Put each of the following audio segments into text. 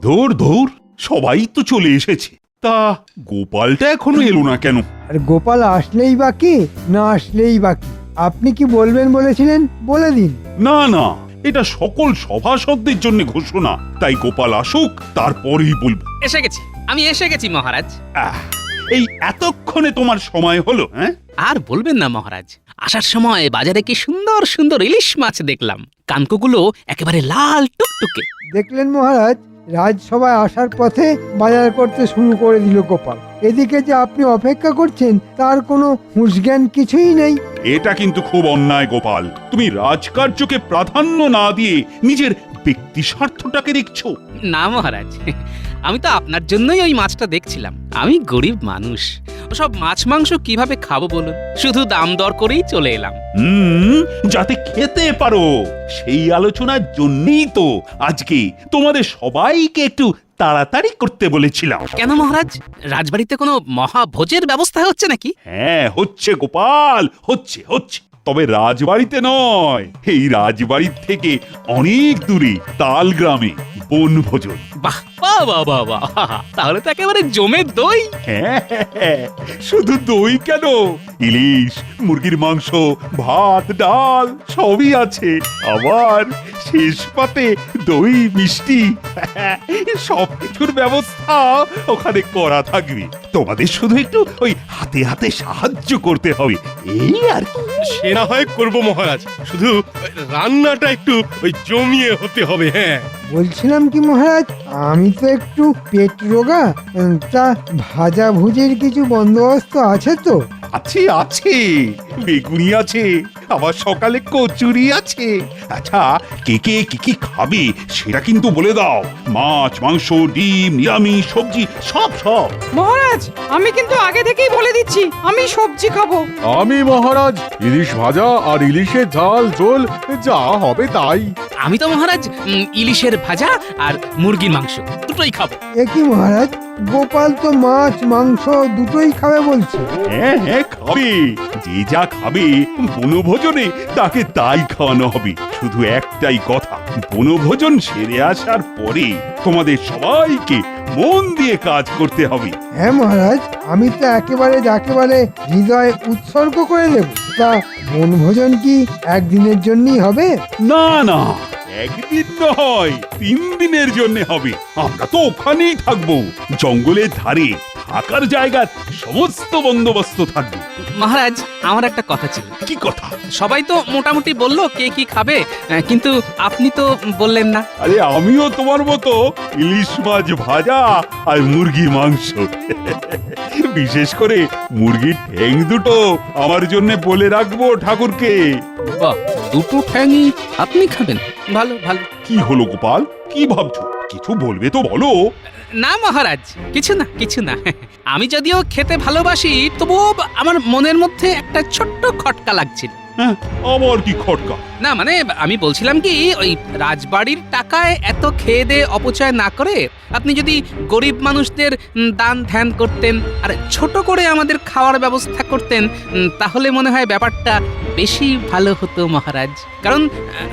ধুর ধুর, সবাই তো চলে এসেছে, তা গোপালটা এখনো এলো না কেন? আর গোপাল আসলেই বাকি না আসলেই বাকি, আপনি কি বলবেন বলেছিলেন বলে দিন। না না, এটা সকল সভাসদদের জন্য ঘোষণা, তাই গোপাল আসুক, তারপরেই বলবো। এসে গেছি, আমি এসে গেছি মহারাজ। আহ, এই এতক্ষণে তোমার সময় হলো? হ্যাঁ, আর বলবেন না মহারাজ, আসার সময় বাজারে কি সুন্দর সুন্দর ইলিশ মাছ দেখলাম, কানকোগুলো একেবারে লাল টুকটুকে। দেখলেন মহারাজ, রাজসভায় আসার পথে বাজার করতে শুরু করে দিল গোপাল। এদিকে যে আপনি অপেক্ষা করছেন তার কোনো হুঁশজ্ঞান কিছুই নেই। এটা কিন্তু খুব অন্যায় গোপাল, তুমি রাজকার্যকে প্রাধান্য না দিয়ে নিজের ব্যক্তি স্বার্থটাকে দেখছো। না মহারাজ, আমি তো আপনার জন্যই ওই মাছটা দেখছিলাম। আমি গরিব মানুষ, ওসব মাছ মাংস কিভাবে খাবো বলুন, শুধু দাম দর করেই চলে এলাম। যাতে খেতে পারো সেই আলোচনার জন্যই তো আজকে তোমাদের সবাইকে একটু তাড়াতাড়ি করতে বলেছিলাম। কেন মহারাজ, রাজবাড়িতে কোনো মহাভোজের ব্যবস্থা হচ্ছে নাকি? হ্যাঁ, হচ্ছে গোপাল, হচ্ছে হচ্ছে, তবে রাজবাড়িতে নয়, এই রাজবাড়ির থেকে অনেক দূরে তাল গ্রামে বনভোজন। বাহ বাহ বাহ বাহ বাহ, তাহলে তো একেবারে জমের দই। হ্যাঁ, শুধু দই কেন, ইলিশ, মুরগির মাংস, ভাত, ডাল সবই আছে, আবার শেষ পাতে দই, মিষ্টি, সব কিছুর ব্যবস্থা ওখানে করা থাকবে। তোমাদের শুধু একটু ওই হাতে হাতে সাহায্য করতে হবে, এই আর কি। সে না হয় করবো মহারাজ, শুধু রান্নাটা একটু ওই জমিয়ে হতে হবে। হ্যাঁ, বলছিলাম কি মহারাজ, আমি তো একটু পেট রোগা, তা ভাজা ভুজির কিছু বন্দোবস্ত আছে তো? আছে আছে, বেগুনি আছে, আবার সকালে কচুরি আছে। আচ্ছা, কে কে কি কি খাবে সেটা কিন্তু বলে দাও। মাছ, মাংস, ডিম, নিরামিষ, সবজি, সব সব। মহারাজ, আমি কিন্তু আগে থেকেই বলে দিচ্ছি, আমি সবজি খাবো। আমি মহারাজ ইলিশ ভাজা আর ইলিশের ঝাল ঝোল যা হবে তাই। আমি তো মহারাজ ইলিশের ভাজা আর মুরগির মাংস দুটোই খাবো। এ কি মহারাজ, গোপাল তো মাছ মাংস দুটোই খাবে বলছে। হ্যাঁ হ্যাঁ, খাবে, যে যা খাবে বনভোজনে তাকে তাই খাওয়ানো হবে। শুধু একটাই কথা, বনভোজন সেরে আসার পরে তোমাদের সবাইকে মন দিয়ে কাজ করতে হবে। হ্যাঁ মহারাজ, আমি তো একেবারে হৃদয় উৎসর্গ করে দেব। তা বনভোজন কি একদিনের জন্যই হবে? না না, একদিন নয়, 3 দিনের জন্য হবে। আমরা তো ওখানেই থাকবো, জঙ্গলের ধারে থাকার জায়গার সমস্ত বন্দোবস্ত থাকবে। মহারাজ, আমার একটা কথা ছিল। কি কথা? সবাই তো মোটামুটি বললো কে কি খাবে, কিন্তু আপনি তো বললেন না। আরে, আমিও তোমার মতো ইলিশ মাছ ভাজা আর মুরগির মাংস, বিশেষ করে মুরগির ঠ্যাং দুটো আমার জন্য বলে রাখবো ঠাকুরকে। বাহ, দুটো ঠ্যাংই আপনি খাবেন? ভালো ভালো। কি হলো গোপাল, কি ভাবছো? কিছু বলবে তো বলো। না মহারাজ, কিছু না কিছু না। আমি যদিও খেতে ভালোবাসি, তবুও আমার মনের মধ্যে একটা ছোট্ট খটকা লাগছিল। হ্যাঁ, আবার কি খটকা? না মানে, আমি বলছিলাম কি, ওই রাজবাড়ির টাকায় এত খেয়ে দিয়ে অপচয় না করে আপনি যদি গরিব মানুষদের দান ধ্যান করতেন আর ছোট করে আমাদের খাওয়ার ব্যবস্থা করতেন, তাহলে মনে হয় ব্যাপারটা বেশি ভালো হতো মহারাজ। কারণ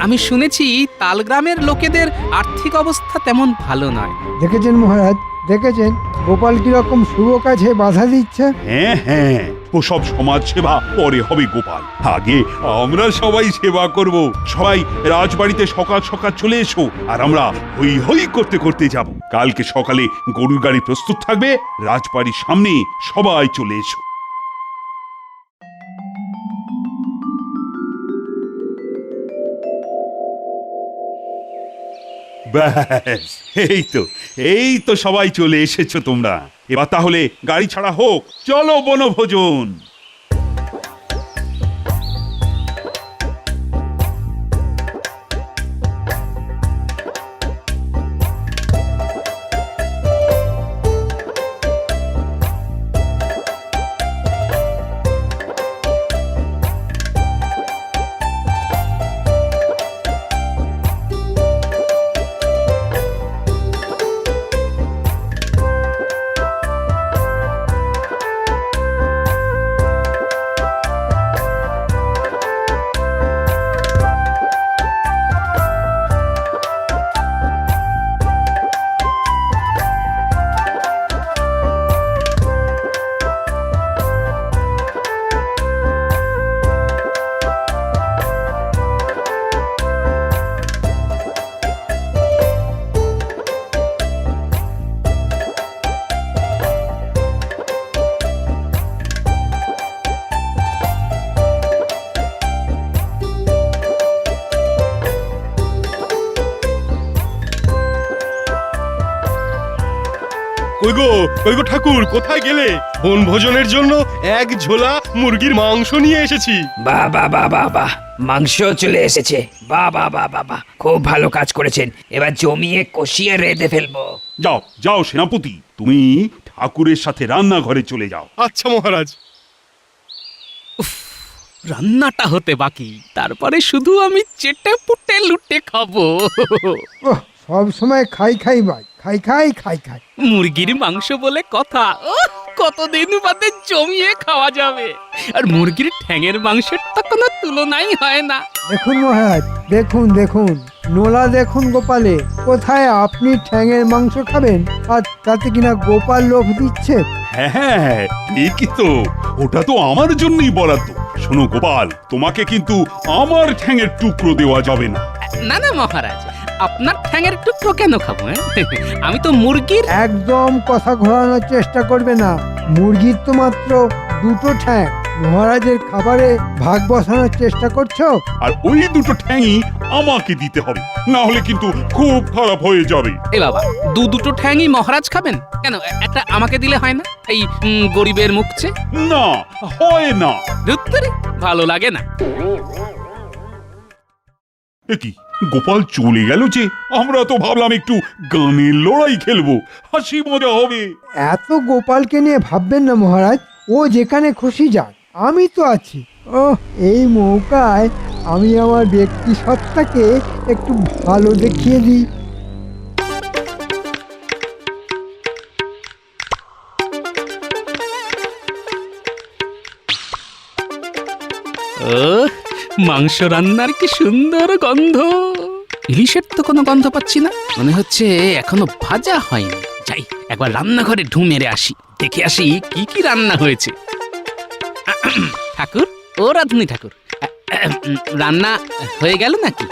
আমি শুনেছি তালগ্রামের লোকেদের আর্থিক অবস্থা তেমন ভালো নয়। দেখেছেন মহারাজ, দেখেছেন গোপাল কিরকম শুভ কাজে বাধা দিচ্ছে। হ্যাঁ হ্যাঁ, ওসব সমাজ সেবা পরে হবে গোপাল, আগে আমরা সবাই সেবা করব। সবাই রাজবাড়িতে সকাল সকাল চলে এসো, আর আমরা হই হই করতে করতে যাব। কালকে সকালে গরুর গাড়ি প্রস্তুত থাকবে, রাজবাড়ির সামনে সবাই চলে এসো। ব্যাস, এই তো সবাই চলে এসেছো তোমরা। এবার তাহলে গাড়ি ছাড়া হোক, চলো বনভোজন। কই গো ঠাকুর, কোথায় গেলে? বনভোজনের জন্য এক ঝোলা মুরগির মাংস নিয়ে এসেছি। বাহ বাহ বাহ বাহ বাহ, মাংস চলে এসেছে। বাহ বাহ বাহ বাহ বাহ, খুব ভালো কাজ করেছেন। এবার জমিয়ে কষিয়ে রেঁধে ফেলবো। যাও যাও সেনাপতি, তুমি ঠাকুরের সাথে রান্নাঘরে চলে যাও। আচ্ছা মহারাজ। রান্নাটা হতে বাকি, তারপরে শুধু আমি চেটে পুটে লুটে খাবো। ওহ, সব সময় খাই খাই ভাই, খাই খাই খাই খাই। মুরগির মাংস বলে কথা, কতদিন বাদে জমিয়ে খাওয়া যাবে। আর মুরগির ঠ্যাঙের মাংসের তো কোনো তুলনাই হয় না। দেখুন মহারাজ, দেখুন দেখুন, নোলা দেখুন গোপালে, কোথায় আপনি ঠ্যাঙের মাংস খাবেন আর তাতে কিনা গোপাল লোভ দিচ্ছে। হ্যাঁ ঠিকই তো, ওটা তো আমার জন্যই বরাদ্দ। শোনো গোপাল, তোমাকে কিন্তু আমার ঠ্যাঙের টুকরো দেওয়া যাবে না। না না মহারাজ, আপনার ঠ্যাঙের টুকরো কেন খাবো? আমি তো মুরগির। একদম কথা ঘোরানোর চেষ্টা করবে না, মুরগির তো মাত্র দুটো ঠ্যাং, মহারাজের খাবারে ভাগ বসানোর চেষ্টা করছো। আর ওই দুটো ঠ্যাংই আমাকে দিতে হবে, না হলে কিন্তু খুব খারাপ হয়ে যাবে। এ বাবা, দুটো ঠ্যাংই মহারাজ খাবেন কেন? একটা আমাকে দিলে হয় না? এই গরিবের মুখছে। না, হয় না। ধুত্তুরি, ভালো লাগে না। এ কি, গোপাল চলে গেল যে? আমরা তো ভাবলাম একটু গানের লড়াই খেলবো, হাসি মজা হবে। এত গোপালকে নিয়ে ভাববেন না মহারাজ, ও যেখানে খুশি যাক, আমি তো আছি। ও, এই মৌকায় আমি আমার ব্যক্তি সত্তাকে একটু ভালো দেখিয়ে দিই। ও, মাংস রান্নার কি সুন্দর গন্ধ। ইলিশের তো কোনো গন্ধ পাচ্ছি না, মনে হচ্ছে এখনো ভাজা হয়নি। যাই একবার রান্নাঘরে ঢু মেরে আসি, দেখে আসি কি কি রান্না হয়েছে। ঠাকুর, ও রাধুনি ঠাকুর, রান্না হয়ে গেল নাকি?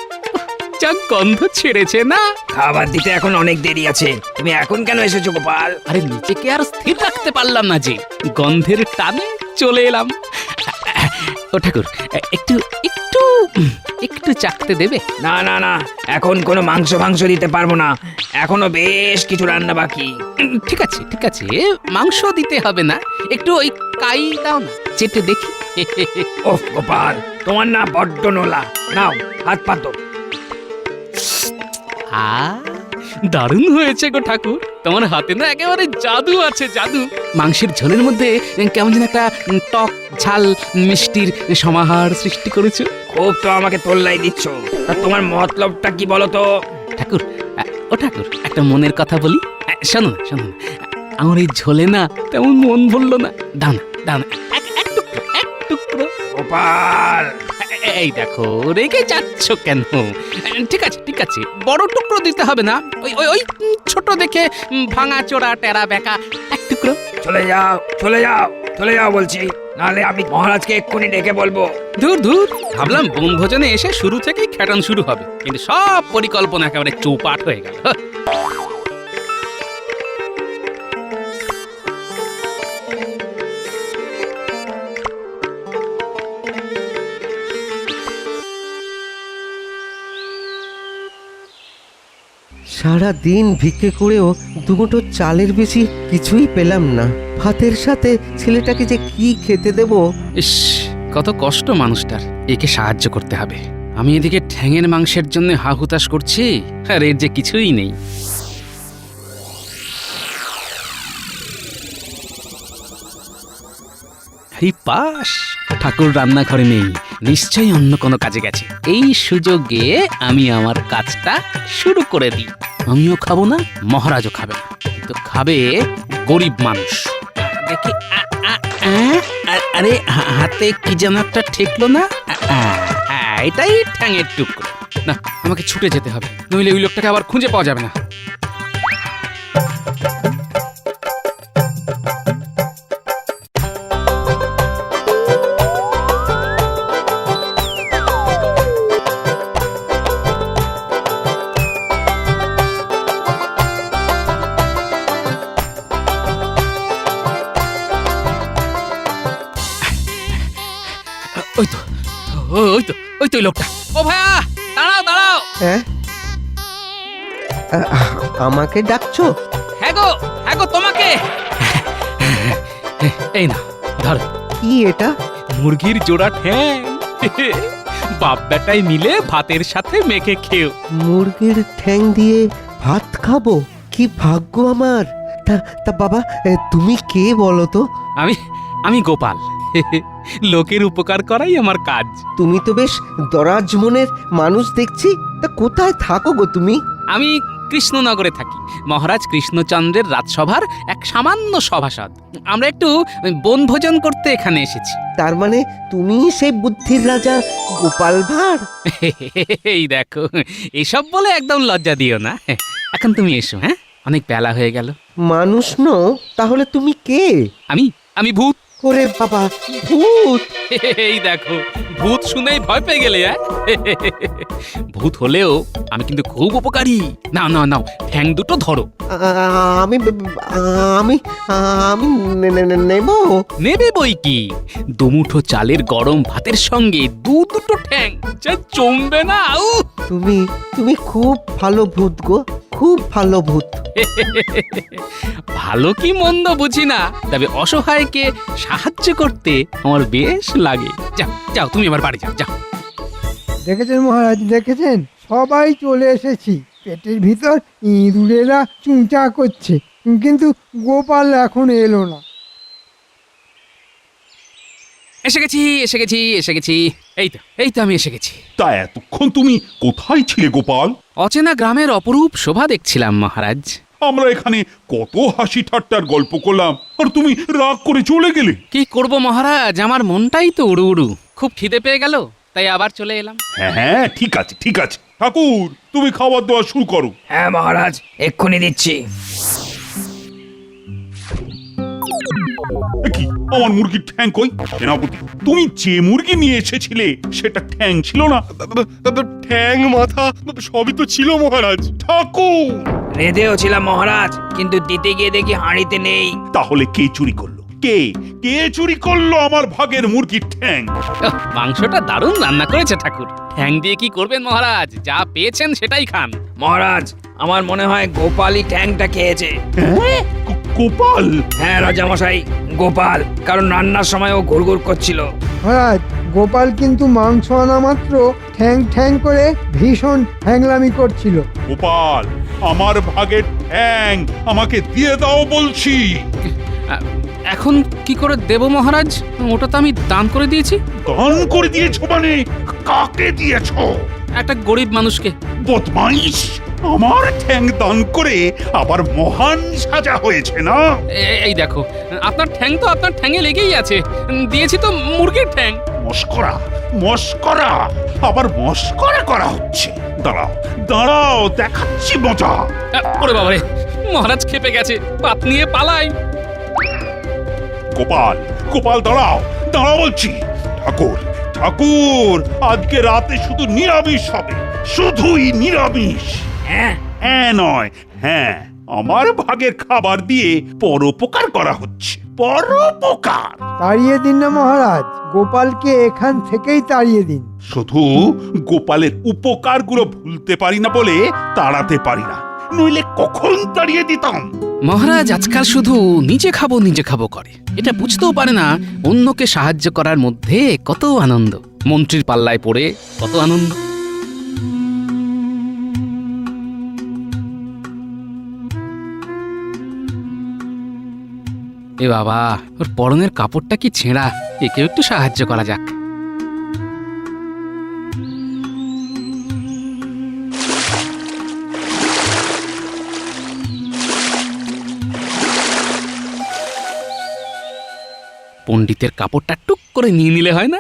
যা গন্ধ ছেড়েছে না। খাবার দিতে এখন অনেক দেরি আছে, তুমি এখন কেন এসেছো গোপাল? আরে নিজেকে আর স্থির রাখতে পারলাম না যে, গন্ধের টানে চলে এলাম। ও ঠাকুর, একটু একটু একটু চাকতে দেবে? না না না, এখন কোনো মাংস দিতে পারবো না, এখনো বেশ কিছু রান্না বাকি। ঠিক আছে ঠিক আছে, মাংস দিতে হবে না, একটু ওই কাই দাও না, চেটে দেখি। ওহ গোপাল, তোমার না বড্ড নোলা। নাও, হাত পাতো। দারুণ হয়েছে গো ঠাকুর, তোমার হাতে না একেবারে জাদু আছে, জাদু। মাংসের ঝোলের মধ্যে কেমন যেন একটা টক ঝাল মিষ্টির সমাহার সৃষ্টি করেছো। খুব তো আমাকে তোল্লাই দিচ্ছ, তা তোমার মতলবটা কি বলো তো? ঠাকুর, ও ঠাকুর, একটা মনের কথা বলি। শোনো না শোনো না, আমার এই ঝোলে না তেমন মন ভরলো না। দাও না দাও না, এক টুকরো, এক টুকরো। গোপাল, এই দেখো, রেগে যাচ্ছ কেন? ঠিক আছে ঠিক আছে, বড় টুকরো দিতে হবে না, ওই ওই ওই ছোট দেখে ভাঙা চোরা টেরা বেঁকা এক টুকরো। চলে যাও চলে যাও চলে যাও বলছি, নাহলে আমি মহারাজকে এক্ষুনি ডেকে বলবো। দূর দূর, ভাবলাম বনভোজনে এসে শুরু থেকেই খ্যাটন শুরু হবে, কিন্তু সব পরিকল্পনা একেবারে চৌপাট হয়ে গেল। সারা দিন ভিক্ষে করেও দুমুঠো চালের বেশি কিছুই পেলাম না। ভাতের সাথে ছেলেটাকে যে কি খেতে দেব। ইস, কত কষ্ট মানুষটার, একে সাহায্য করতে হবে। আমি এদিকে ঠ্যাঙের মাংসের জন্য হাহুতাশ করছি, আর এর যে কিছুই নেই। এই পাশ, ঠাকুর রান্নাঘরে নেই, নিশ্চয়ই অন্য কোনো কাজে গেছে। এই সুযোগে আমি আমার কাজটা শুরু করে দিই। আমিও খাবো না, মহারাজও খাবে না, কিন্তু খাবে গরিব মানুষ। দেখি, আরে হাতে কি যেন একটা ঠেকলো না। এটাই ঠ্যাঙের টুকরো। না, আমাকে ছুটে যেতে হবে, নইলে ওই লোকটাকে আবার খুঁজে পাওয়া যাবে না। ওই তো ওই তো ওই তো ওই লোকটা। ও ভাইয়া, দাঁড়াও দাঁড়াও। হ্যাঁ, আমাকে ডাকছো? হ্যাঁ গো তোমাকে। এই না ধর, কি এটা? মুরগির জোড়া ঠ্যাং। বাপ বেটাই মিলে ভাতের সাথে মেখে খেও। মুরগির ঠ্যাং দিয়ে ভাত খাবো? কি ভাগ্য আমার! তা তা বাবা, তুমি কে বলো তো? আমি গোপাল। লোকের উপকার করাই আমার কাজ। তুমি তো বেশ দরাজ মনের মানুষ দেখছি। তা কোথায় থাকো গো তুমি? আমি কৃষ্ণনগরে থাকি, মহারাজ কৃষ্ণচন্দ্রের রাজসভার এক সামান্য সভাসদ। আমরা একটু বনভোজন করতে এখানে এসেছি। তার মানে তুমি সেই বুদ্ধির রাজা গোপাল ভাঁড়? এই দেখো, এসব বলে একদম লজ্জা দিও না। এখন তুমি এসো, হ্যাঁ, অনেক বেলা হয়ে গেল। মানুষ নও তাহলে তুমি কে? আমি ভূত। ওরে বাবা, ভূত! এই দেখো, ভূত শুনেই ভয় পেয়ে গেলে। ভূত হলেও আমি কিন্তু খুব উপকারী। নাও নাও নাও, ঠ্যাং দুটো ধরো। আমি আমি আমি নেব? নেবে বই কি, দুমুঠো চালের গরম ভাতের সঙ্গে দুটো ঠ্যাং যা জমবে না। তুমি তুমি খুব ভালো ভূত গো, খুব ভালো ভূত। ভালো কি মন্দ বুঝি না, তবে অসহায়কে সাহায্য করতে আমার বেশ লাগে। যাও যাও, তুমি এবার বাড়ি যাও যাও। দেখেছেন মহারাজ, দেখেছেন? সবাই চলে এসেছি। পেটের ভিতর ইঁদুরেরা চুঁচা করছে, কিন্তু গোপাল এখন এলো না। এসে গেছি। এই তো আমি এসে গেছি। তা এতক্ষণ তুমি কোথায় ছিলে গোপাল? অচেনা গ্রামের অপরূপ শোভা দেখছিলাম মহারাজ। আমরা এখানে কত হাসি ঠাট্টার গল্প করলাম, আর তুমি রাগ করে চলে গেলে। কি করব মহারাজ, আমার মনটাই তো উড়ু উড়ু। খুব খিদে পেয়ে গেল, তাই আবার চলে এলাম। হ্যাঁ, ঠিক আছে ঠিক আছে। ঠাকুর, তুমি খাবার দাওয়া শুরু করো। হ্যাঁ মহারাজ, এক্ষুনি দিচ্ছি। কি, আমার মুরগির ঠ্যাং কই? সেনাপতি, তুমি যে মুরগি নিয়ে এসেছিলে সেটা ঠ্যাং ছিল না? ঠ্যাং মাথা সবই তো ছিল মহারাজ। ঠাকুর, রেঁধেও ছিলাম মহারাজ, কিন্তু দিতে গিয়ে দেখি হাঁড়িতে নেই। তাহলে কে চুরি করলো? কে কে চুরি করলো আমার ভাগের মুরগির ঠ্যাং? মাংসটা দারুণ রান্না করেছে ঠাকুর। ঠ্যাং দিয়ে কি করবেন মহারাজ, যা পেয়েছেন সেটাই খান। মহারাজ, আমার মনে হয় গোপালই ঠ্যাংটা খেয়েছে। হ্যাঁ, গোপাল? হ্যাঁ রাজামশাই, গোপাল, কারণ রান্নার সময় ও ঘুরঘুর করছিল। মহারাজ, গোপাল কিন্তু মাংস আনা মাত্র ঠ্যাং ঠ্যাং করে ভীষণ হ্যাংলামি করছিল। গোপাল, আমার ভাগের ঠ্যাং আমাকে দিয়ে দাও বলছি। এখন কি করে দেব মহারাজ? ওটা তো আমি দান করে দিয়েছি। দান করে দিয়েছো মানে? কাকে দিয়েছো? একটা গরিব মানুষকে। বদমাইশ, আমার ঠ্যাং দান করে আবার মহান সাজা হয়েছে না? এই দেখো, আপনার ঠ্যাং তো আপনার ঠ্যাঙে লেগেই আছে। দিয়েছি তো মুরগির ঠ্যাং। মস্করা মস্করা, আবার মস্করা করা হচ্ছে। দাঁড়াও দাঁড়াও, দেখাচ্ছি মজা। ওরে বাবারে, মহারাজ খেপে গেছে, পাত নিয়ে পালাই। গোপাল গোপাল, দাঁড়াও দাঁড়াও বলছি। ঠাকুর ঠাকুর, আজকে রাতে শুধু নিরামিষ হবে, শুধুই নিরামিষ। হ্যাঁ হ্যাঁ নয়, হ্যাঁ, আমার ভাগের খাবার দিয়ে পরোপকার করা হচ্ছে, পরোপকার। তাড়িয়ে দিন না মহারাজ, গোপালকে এখান থেকেই তাড়িয়ে দিন। শুধু গোপালের উপকারগুলো ভুলতে পারি না বলে তাড়াতে পারি না, নইলে কখন তাড়িয়ে দিতাম। মহারাজ আজকাল শুধু নিজে খাবো করে, এটা বুঝতেও পারে না অন্যকে সাহায্য করার মধ্যে কত আনন্দ। মন্ত্রীর পাল্লায় পড়ে কত আনন্দ। এ বাবা, ওর পরনের কাপড়টা কি ছেঁড়া, একেও একটু সাহায্য করা যাক। পণ্ডিতের কাপড়টা টুক করে নিয়ে নিলে হয় না?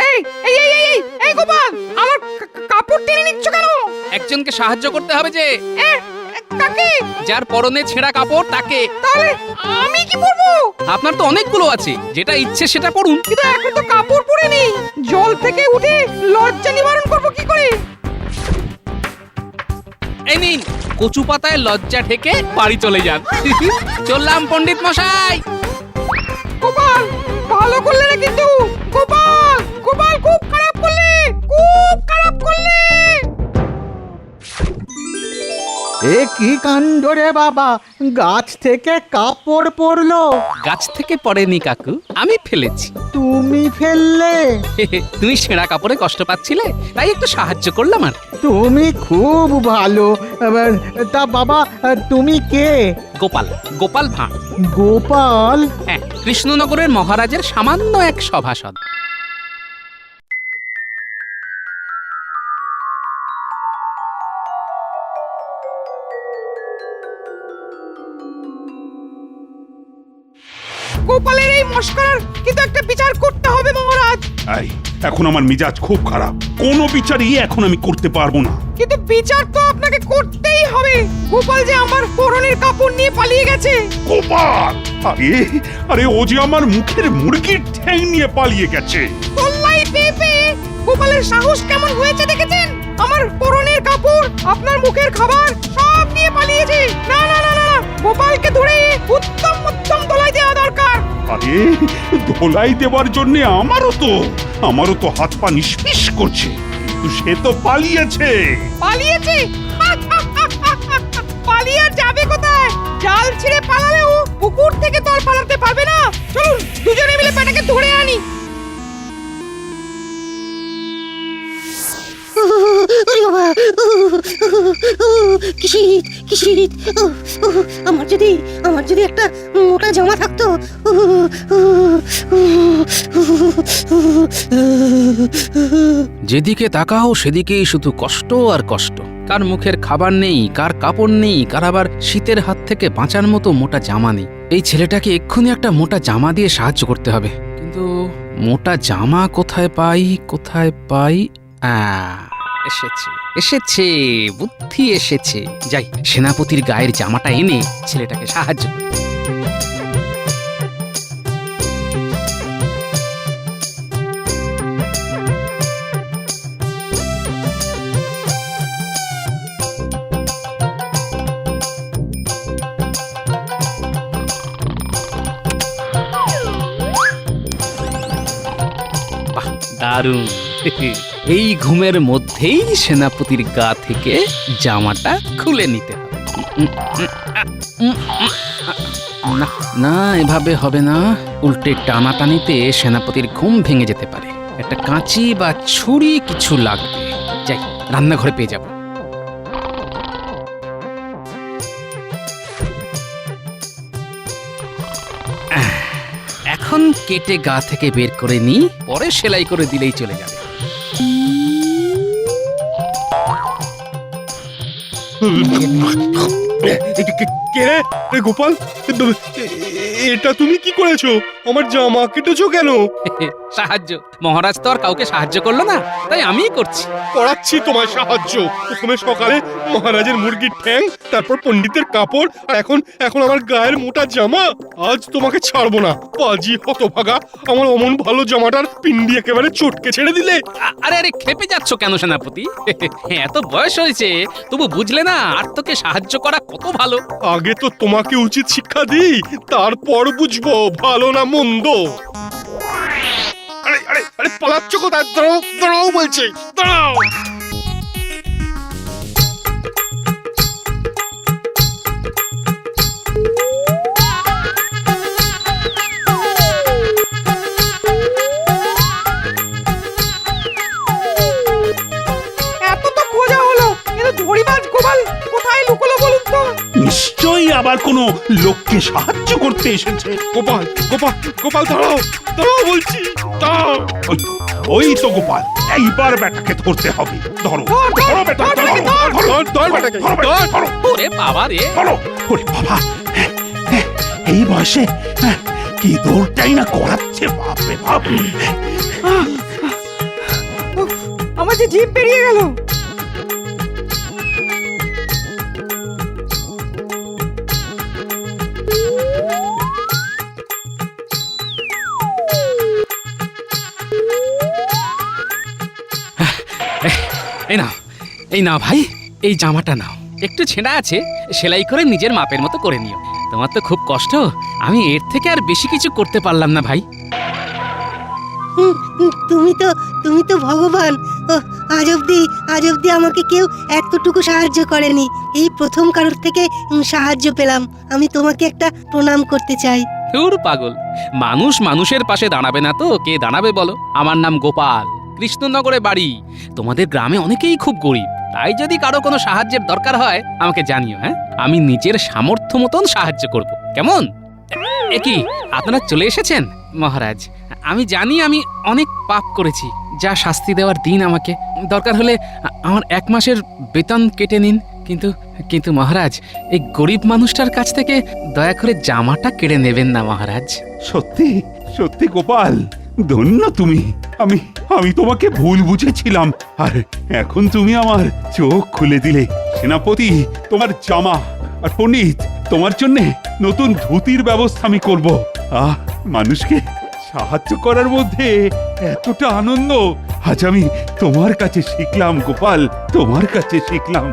এই এই এই এই এই গোপাল, আমার কাপড় টেনে নিচ্ছ কেন? একজনকে সাহায্য করতে হবে যে। কাকে? যার পরনে ছেঁড়া কাপড় তাকে। তাহলে আমি কি পরবো? আপনার তো অনেকগুলো আছে, যেটা ইচ্ছে সেটা পড়ুন। কিন্তু এখন তো কাপড় পরে নেই, জল থেকে উঠে লজ্জা নিবারণ করবো কি করে? এই নিন, কচু পাতায় লজ্জা ঠেকে বাড়ি চলে যান। চললাম পণ্ডিত মশাই। গোপাল, ভালো করলে না কিন্তু। গোপাল গোপাল, খুব খারাপ করলে, খুব খারাপ করলে। এ কি কাণ্ড রে বাবা, গাছ থেকে কাপড় পড়লো। গাছ থেকে পড়েনি কাকু, আমি ফেলেছি। তুমি ফেললে? তুমি ছেঁড়া কাপড়ে কষ্ট পাচ্ছিলে, তাই একটু সাহায্য করলাম আর কি। তুমি খুব ভালো। এবার তা বাবা, তুমি কে? গোপাল, গোপাল ভাঁড়। গোপাল? হ্যাঁ, কৃষ্ণনগরের মহারাজের সামান্য এক সভাসদ। গোপালের এই মস্করার কিন্তু একটা বিচার করতে হবে মহারাজ। এই, এখন আমার মিজাজ খুব খারাপ, কোনো বিচারই এখন আমি করতে পারবো না। কিন্তু বিচার তো আপনাকে করতেই হবে। গোপাল যে আমার পরনের কাপড় নিয়ে পালিয়ে গেছে। গোপাল! আরে আরে, ও যে আমার মুখের মুরগির ঠ্যাং নিয়ে পালিয়ে গেছে। কল্লাই পেয়ে পেয়ে গোপালের সাহস কেমন হয়েছে দেখেছেন? আমার পরনের কাপড়, আপনার মুখের খাবার সব নিয়ে পালিয়েছে। না না না না, গোপালকে ধরে উত্তম উত্তম দলাই দেওয়া দরকার। আরে, ধোলাই দেওয়ার জন্য আমারও তো হাত পা নিষ্পিস করছে, কিন্তু সে তো পালিয়েছে। পালিয়েছে? পালিয়ে আর যাবে কোথায়? জাল ছিঁড়ে পালালেও পুকুর থেকে তো আর পালাতে পারবে না। চলুন দুজনে মিলে পেটাকে ধরে আনি। কি শীত, কি শীত! আমার যদি একটা মোটা জামা থাকতো। যেদিকে তাকাও সেদিকেই শুধু কষ্ট আর কষ্ট। কার মুখের খাবার নেই, কার কাপড় নেই, কার আবার শীতের হাত থেকে বাঁচার মতো মোটা জামা নেই। এই ছেলেটাকে এক্ষুনি একটা মোটা জামা দিয়ে সাহায্য করতে হবে। কিন্তু মোটা জামা কোথায় পাই? এসেছে এসেছে, বুদ্ধি এসেছে। যাই, সেনাপতির গায়ের জামাটা এনে ছেলেটাকে সাহায্য করি। বাহ, দারুণ! এই ঘুমের মধ্যেই সেনাপতির গা থেকে জামাটা খুলে নিতে হবে। না না, এভাবে হবে না। উল্টে টানাটানিতে সেনাপতির ঘুম ভেঙে যেতে পারে। একটা কাঁচি বা ছুরি কিছু লাগবে। যাই, রান্নাঘরে পেয়ে যাব। এখন কেটে গা থেকে বের করে নি, পরে সেলাই করে দিলেই চলে যাবে। কে রে? গোপাল, এটা তুমি কি করেছো? আমার জামা কেটেছো কেন? সাহায্য? মহারাজ তো আর কাউকে সাহায্য করলো না, তাই আমিই করছি। করাচ্ছি তোমার সাহায্য। প্রথমে সকালে মহারাজের মুরগির ঠ্যাং, তারপর পণ্ডিতের কাপড়, আর এখন আমার গায়ের মোটা জামা। আজ তোমাকে ছাড়বো না, পাজি হতভাগা। আমার অমন ভালো জামাটার পিন্ডি একেবারে চটকে ছেড়ে দিলে। আরে আরে, খেপে যাচ্ছ কেন সেনাপতি? এত বয়স হয়েছে, তবু বুঝলে না আর্তকে সাহায্য করা কত ভালো। আগে তো তোমাকে উচিত শিক্ষা দিই, তারপর বুঝবো ভালো না মন্দ। আরে আরে আরে, পালাচ্ছ কোথায়? দাঁড়াও দাঁড়াও বলছি, দাঁড়াও। এত তো খোঁজা হলো, কিন্তু ধরিবাজ গোপাল কোথায় লুকোলো বলুন তো? নিশ্চয়ই আবার কোনো লোককে সাহায্য করতে এসেছে। গোপাল গোপাল গোপাল, দাঁড়াও দাঁড়াও বলছি, দাঁড়াও। ওই তো গোপাল, এইবার বেটাকে ধরতে হবে। ধরো ধরো বেটা, ধরো ধর বেটাকে, ধরো। ওরে বাবা রে! ধরো। ওরে বাবা, এই বয়সে কি দৌড়টাই না করাচ্ছে, বাপ রে বাপ। আমার যে জিভ বেরিয়ে গেল। এই নাও ভাই, এই জামাটা নাও। একটু ছেঁড়া আছে, সেলাই করে নিজের মাপের মতো করে নিও। তোমার তো খুব কষ্ট, আমি এর থেকে আর বেশি কিছু করতে পারলাম না ভাই। তুমি তো ভগবান। আজ অব্দি আমাকে কেউ এতটুকু সাহায্য করেনি। এই প্রথম কারোর থেকে সাহায্য পেলাম। আমি তোমাকে একটা প্রণাম করতে চাই। ধুর পাগল, মানুষ মানুষের পাশে দাঁড়াবে না তো কে দাঁড়াবে বলো? আমার নাম গোপাল, কৃষ্ণনগরে বাড়ি। তোমাদের গ্রামে অনেকেই খুব গরিব, তাই যদি কারো কোনো সাহায্যের দরকার হয় আমাকে জানিও। হ্যাঁ, আমি নিজের সামর্থ্য মতন সাহায্য করব, কেমন? এ কি, আপনারা চলে এসেছেন? মহারাজ, আমি জানি আমি অনেক পাপ করেছি, যা শাস্তি দেওয়ার দিন আমাকে। দরকার হলে আমার 1 মাসের বেতন কেটে নিন, কিন্তু কিন্তু মহারাজ, এই গরিব মানুষটার কাছ থেকে দয়া করে জামাটা কেড়ে নেবেন না মহারাজ। সত্যি সত্যি গোপাল, ধন্য তুমি। আমি আমি তোমাকে ভুল বুঝেছিলাম, আর এখন তুমি আমার চোখ খুলে দিলে। সেনাপতি, তোমার জামা, আর পণ্ডিত, তোমার জন্য নতুন ধুতির ব্যবস্থা আমি করব। মানুষকে সাহায্য করার মধ্যে এতটা আনন্দ আজ আমি তোমার কাছে শিখলাম গোপাল, তোমার কাছে শিখলাম।